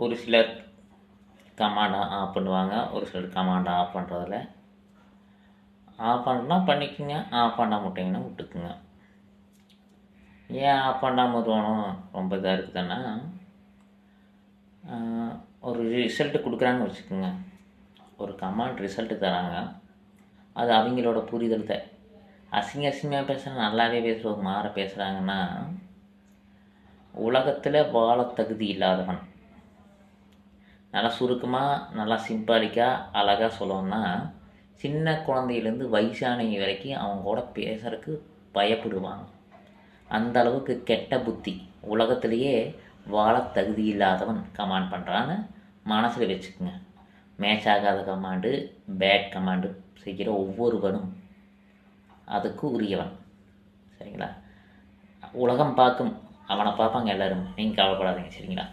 ஒரு சிலர் கமாண்டை ஆஃப் பண்ணுவாங்க, ஒரு சிலர் கமாண்டை ஆஃப் பண்ணுறதில்ல. ஆஃப் பண்ணலாம் பண்ணிக்கோங்க, ஆஃப் பண்ண மாட்டிங்கன்னா விட்டுக்குங்க. ஏன் ஆஃப் பண்ணாமல் தோணும் ரொம்ப இதாக இருக்குதுன்னா, ஒரு ரிசல்ட்டு கொடுக்குறாங்கன்னு வச்சுக்கோங்க, ஒரு கமாண்ட் ரிசல்ட்டு தராங்க, அது அவங்களோட புரிதல் தான். அசிங்கமாக பேசுகிறாங்க, நல்லாவே பேசுவாங்க, மாற பேசுகிறாங்கன்னா உலகத்தில் வாழ தகுதி இல்லாதவன். நல்லா சுருக்கமாக நல்லா சிம்பாலிக்காக அழகாக சொல்லணும்னா, சின்ன குழந்தையிலேருந்து வயசானவங்க வரைக்கும் அவங்க கூட பேசுகிறதுக்கு பயப்படுவாங்க. அந்த அளவுக்கு கெட்ட புத்தி, உலகத்திலேயே வாழ தகுதி இல்லாதவன் கமாண்ட் பண்ணுறான்னு மனசில் வச்சுக்கோங்க. மேட்ச் ஆகாத கமாண்டு, பேட் கமாண்டு செய்கிற ஒவ்வொருவனும் அதுக்கு உரியவன். சரிங்களா? உலகம் பார்க்கும், அவனை பார்ப்பாங்க எல்லோரும், நீங்கள் கவலைப்படாதீங்க. சரிங்களா?